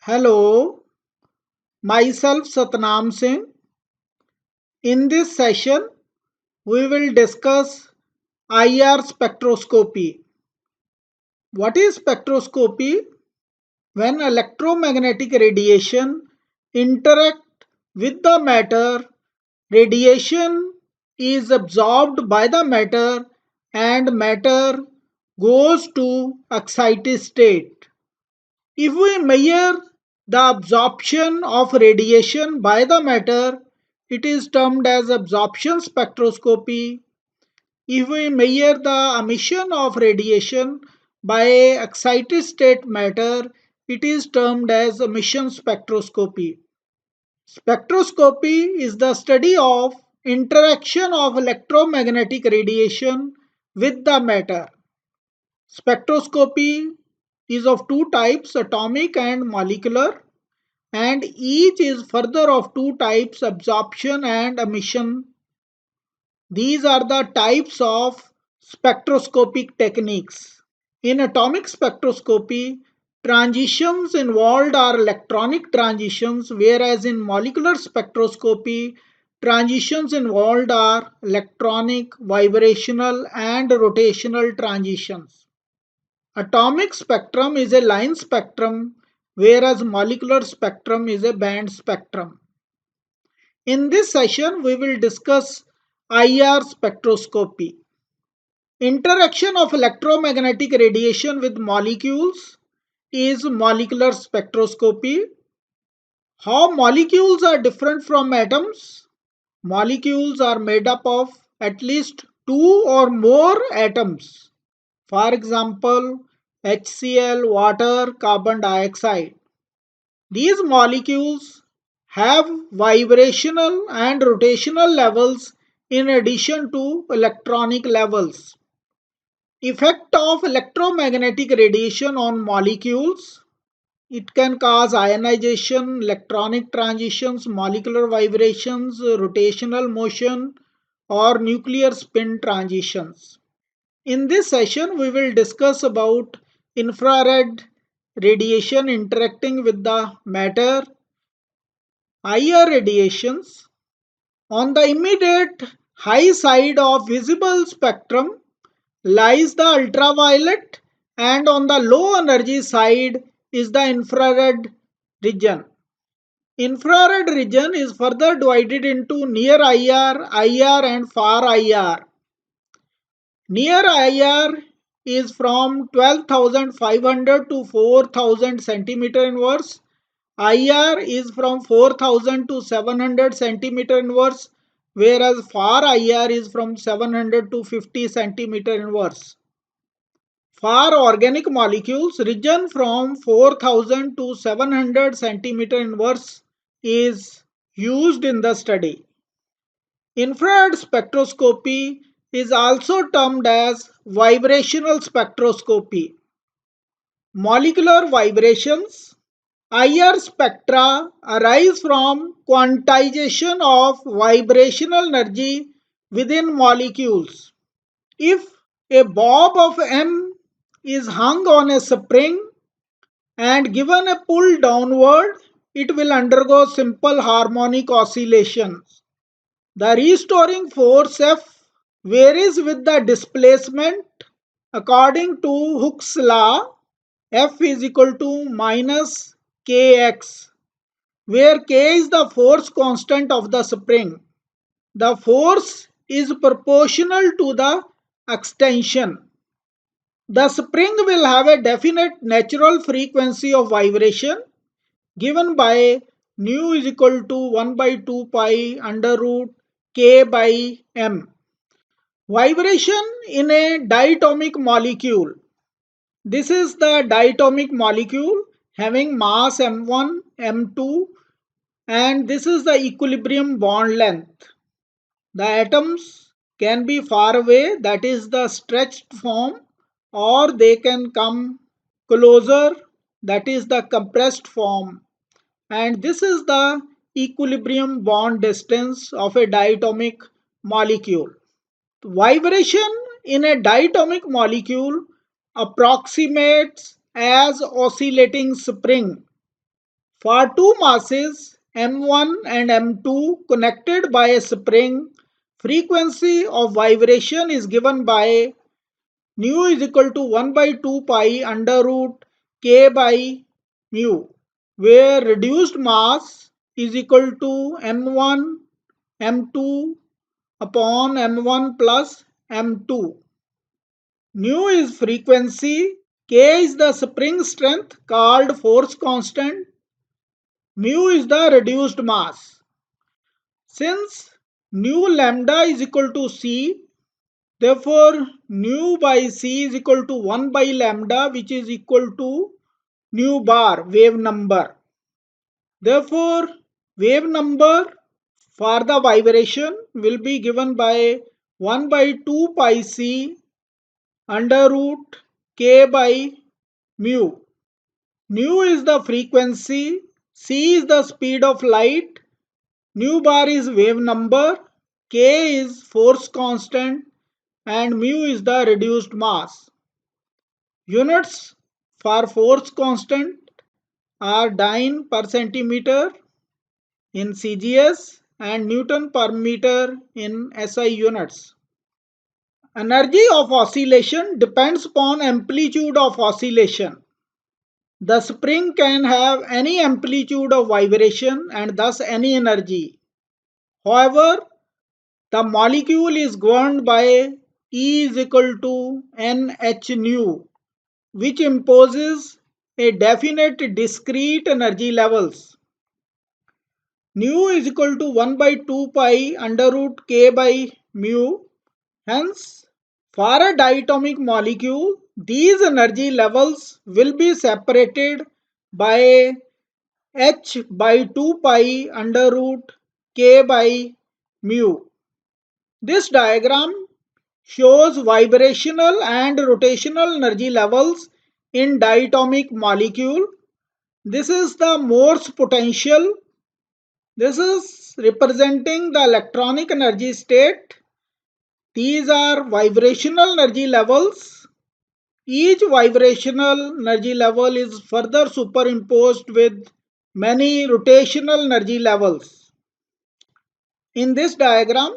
Hello, myself Satnam Singh. In this session, we will discuss IR spectroscopy. What is spectroscopy? When electromagnetic radiation interact with the matter, radiation is absorbed by the matter and matter goes to excited state. If we measure the absorption of radiation by the matter, it is termed as absorption spectroscopy. If we measure the emission of radiation by excited state matter, it is termed as emission spectroscopy. Spectroscopy is the study of interaction of electromagnetic radiation with the matter. Spectroscopy is of two types, atomic and molecular, and each is further of two types, absorption and emission. These are the types of spectroscopic techniques. In atomic spectroscopy, transitions involved are electronic transitions, whereas in molecular spectroscopy, transitions involved are electronic, vibrational, and rotational transitions. Atomic spectrum is a line spectrum, whereas molecular spectrum is a band spectrum. In this session, we will discuss IR spectroscopy. Interaction of electromagnetic radiation with molecules is molecular spectroscopy. How molecules are different from atoms? Molecules are made up of at least two or more atoms. For example, HCl, water, carbon dioxide. These molecules have vibrational and rotational levels in addition to electronic levels. Effect of electromagnetic radiation on molecules. It can cause ionization, electronic transitions, molecular vibrations, rotational motion, or nuclear spin transitions. In this session, we will discuss about infrared radiation interacting with the matter, IR radiations. On the immediate high side of visible spectrum lies the ultraviolet, and on the low energy side is the infrared region. Infrared region is further divided into near IR, IR and far IR. Near IR is from 12,500 to 4,000 centimeter inverse. IR is from 4,000 to 700 centimeter inverse, whereas far IR is from 700 to 50 centimeter inverse. For organic molecules, region from 4,000 to 700 centimeter inverse is used in the study. Infrared spectroscopy is also termed as vibrational spectroscopy. Molecular vibrations. IR spectra arise from quantization of vibrational energy within molecules. If a bob of M is hung on a spring and given a pull downward, it will undergo simple harmonic oscillations. The restoring force F varies with the displacement. According to Hooke's law, F is equal to minus kx, where k is the force constant of the spring. The force is proportional to the extension. The spring will have a definite natural frequency of vibration given by nu is equal to 1 by 2 pi under root k by m. Vibration in a diatomic molecule. This is the diatomic molecule having mass m1, m2, and this is the equilibrium bond length. The atoms can be far away, that is the stretched form, or they can come closer, that is the compressed form. And this is the equilibrium bond distance of a diatomic molecule. Vibration in a diatomic molecule approximates as oscillating spring. For two masses M1 and M2 connected by a spring, frequency of vibration is given by nu is equal to 1 by 2 pi under root k by mu, where reduced mass is equal to M1 M2 upon M1 plus M2. Nu is frequency, k is the spring strength called force constant, mu is the reduced mass. Since nu lambda is equal to c, therefore nu by c is equal to 1 by lambda, which is equal to nu bar, wave number. Therefore, wave number for the vibration will be given by 1 by 2 pi c under root k by mu. Nu is the frequency, c is the speed of light, nu bar is wave number, k is force constant, and mu is the reduced mass. Units for force constant are Dyne per centimeter in CGS and Newton per meter in SI units. Energy of oscillation depends upon amplitude of oscillation. The spring can have any amplitude of vibration and thus any energy. However, the molecule is governed by E is equal to NH nu, which imposes a definite discrete energy levels. Nu is equal to 1 by 2 pi under root k by mu. Hence, for a diatomic molecule, these energy levels will be separated by h by 2 pi under root k by mu. This diagram shows vibrational and rotational energy levels in diatomic molecule. This is the Morse potential. This is representing the electronic energy state. These are vibrational energy levels. Each vibrational energy level is further superimposed with many rotational energy levels. In this diagram,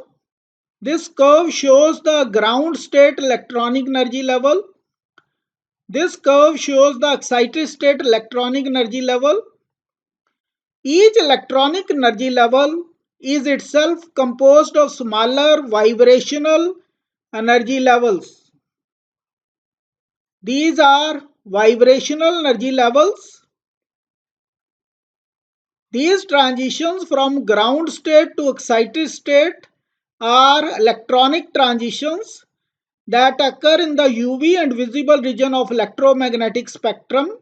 this curve shows the ground state electronic energy level. This curve shows the excited state electronic energy level. Each electronic energy level is itself composed of smaller vibrational energy levels. These are vibrational energy levels. These transitions from ground state to excited state are electronic transitions that occur in the UV and visible region of electromagnetic spectrum,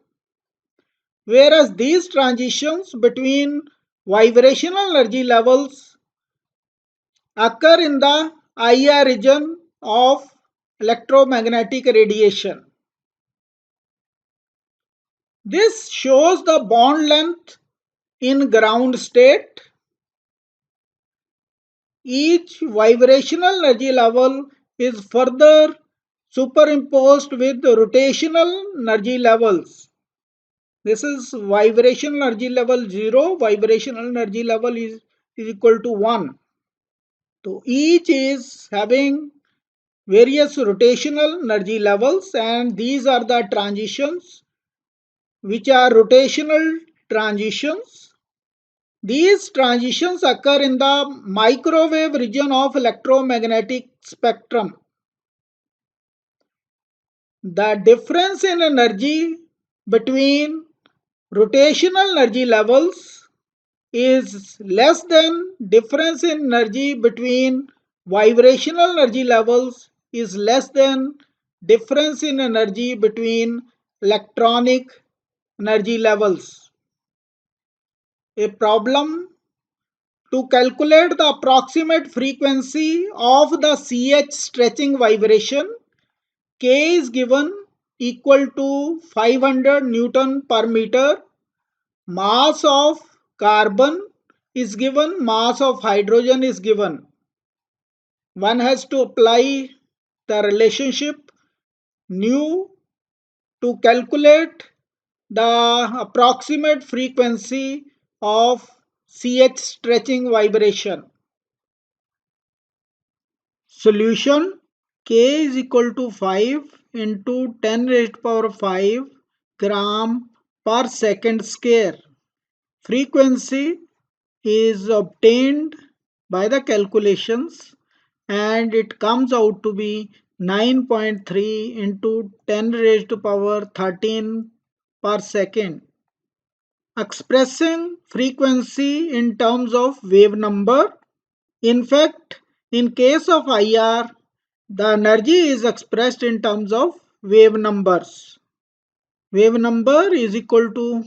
whereas these transitions between vibrational energy levels occur in the IR region of electromagnetic radiation. This shows the bond length in ground state. Each vibrational energy level is further superimposed with rotational energy levels. This is vibrational energy level 0, vibrational energy level is equal to 1. So each is having various rotational energy levels, and these are the transitions which are rotational transitions. These transitions occur in the microwave region of electromagnetic spectrum. The difference in energy between rotational energy levels is less than difference in energy between vibrational energy levels is less than difference in energy between electronic energy levels. A problem to calculate the approximate frequency of the CH stretching vibration, K is given equal to 500 Newton per meter. Mass of carbon is given, mass of hydrogen is given. One has to apply the relationship nu to calculate the approximate frequency of CH stretching vibration. Solution: K is equal to 5 into 10 raised to power 5 gram per second square. Frequency is obtained by the calculations and it comes out to be 9.3 into 10 raised to power 13 per second. Expressing frequency in terms of wave number. In fact, in case of IR, the energy is expressed in terms of wave numbers. Wave number is equal to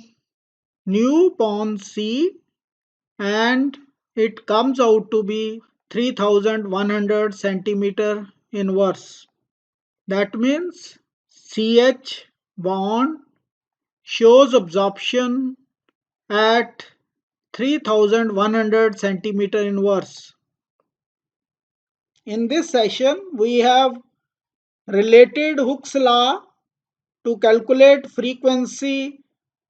nu upon C and it comes out to be 3100 centimeter inverse. That means CH bond shows absorption at 3100 centimeter inverse. In this session, we have related Hooke's law to calculate frequency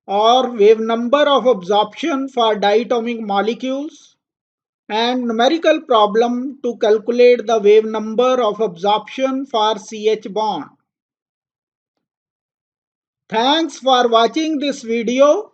or wave number of absorption for diatomic molecules and numerical problem to calculate the wave number of absorption for CH bond. Thanks for watching this video.